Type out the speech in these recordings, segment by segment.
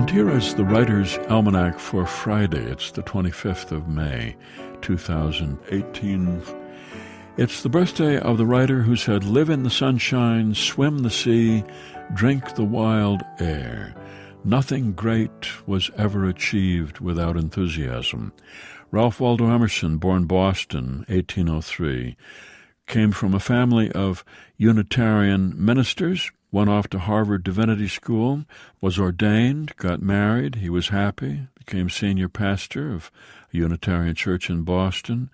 And here is the Writer's Almanac for Friday. It's the 25th of May, 2018. It's the birthday of the writer who said, "Live in the sunshine, swim the sea, drink the wild air. Nothing great was ever achieved without enthusiasm." Ralph Waldo Emerson, born Boston, 1803, came from a family of Unitarian ministers, went off to Harvard Divinity School, was ordained, got married. He was happy, became senior pastor of a Unitarian church in Boston.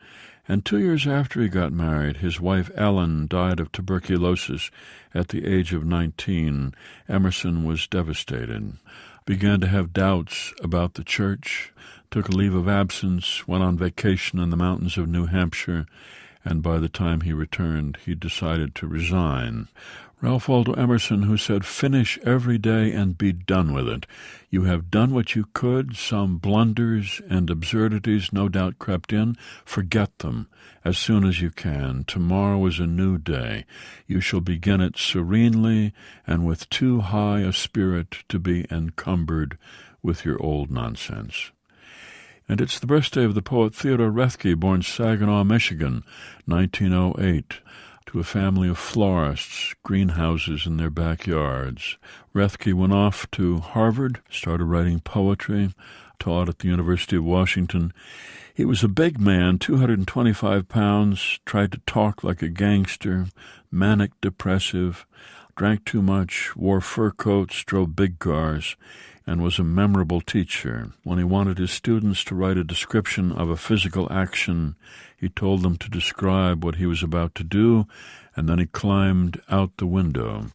And 2 years after he got married, his wife Ellen died of tuberculosis at the age of 19. Emerson was devastated, began to have doubts about the church, took a leave of absence, went on vacation in the mountains of New Hampshire, and by the time he returned, he decided to resign. Ralph Waldo Emerson, who said, "Finish every day and be done with it. You have done what you could. Some blunders and absurdities no doubt crept in. Forget them as soon as you can. Tomorrow is a new day. You shall begin it serenely and with too high a spirit to be encumbered with your old nonsense." And it's the birthday of the poet Theodore Roethke, born Saginaw, Michigan, 1908. To a family of florists, greenhouses in their backyards. Roethke went off to Harvard, started writing poetry, taught at the University of Washington. He was a big man, 225 pounds, tried to talk like a gangster, manic depressive, drank too much, wore fur coats, drove big cars, and was a memorable teacher. When he wanted his students to write a description of a physical action, he told them to describe what he was about to do, and then he climbed out the window,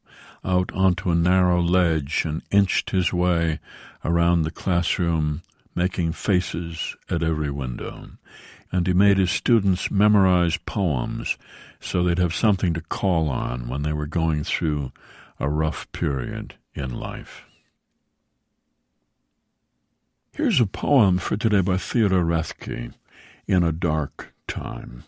out onto a narrow ledge, and inched his way around the classroom, making faces at every window. And he made his students memorize poems so they'd have something to call on when they were going through a rough period in life. Here's a poem for today by Theodore Roethke, "In a Dark Time."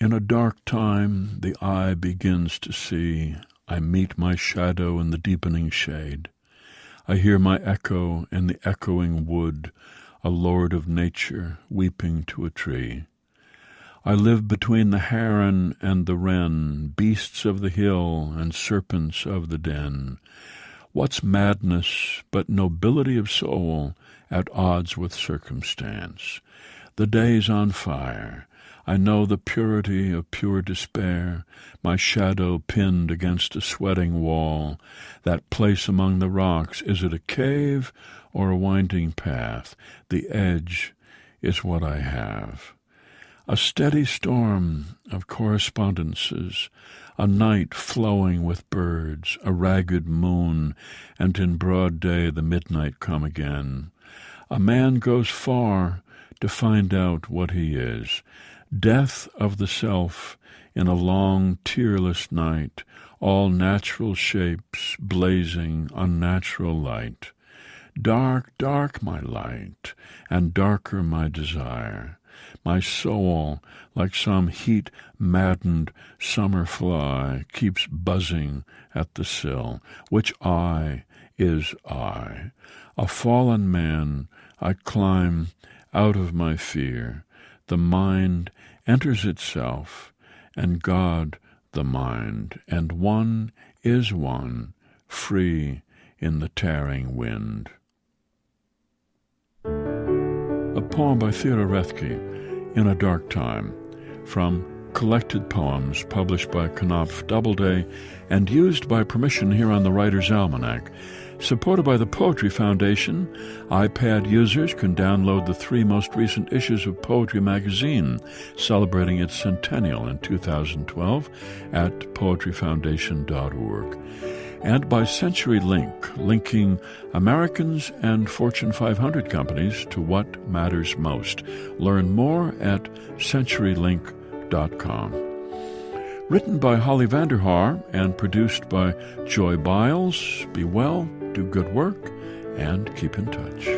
In a dark time the eye begins to see. I meet my shadow in the deepening shade. I hear my echo in the echoing wood, a lord of nature weeping to a tree. I live between the heron and the wren, beasts of the hill and serpents of the den. What's madness but nobility of soul at odds with circumstance? The day's on fire. I know the purity of pure despair, my shadow pinned against a sweating wall. That place among the rocks, is it a cave or a winding path? The edge is what I have. A steady storm of correspondences, a night flowing with birds, a ragged moon, and in broad day the midnight come again. A man goes far to find out what he is. Death of the self in a long, tearless night, all natural shapes blazing unnatural light. Dark, dark my light, and darker my desire. My soul, like some heat-maddened summer fly, keeps buzzing at the sill. Which I is I? A fallen man, I climb out of my fear. The mind enters itself, and God the mind, and one is one, free in the tearing wind. A poem by Theodore Roethke, "In a Dark Time," from Collected Poems, published by Knopf Doubleday and used by permission here on the Writer's Almanac. Supported by the Poetry Foundation, iPad users can download the 3 most recent issues of Poetry magazine, celebrating its centennial in 2012 at poetryfoundation.org. And by CenturyLink, linking Americans and Fortune 500 companies to what matters most. Learn more at CenturyLink.com. Written by Holly Vanderhaar and produced by Joy Biles. Be well, do good work, and keep in touch.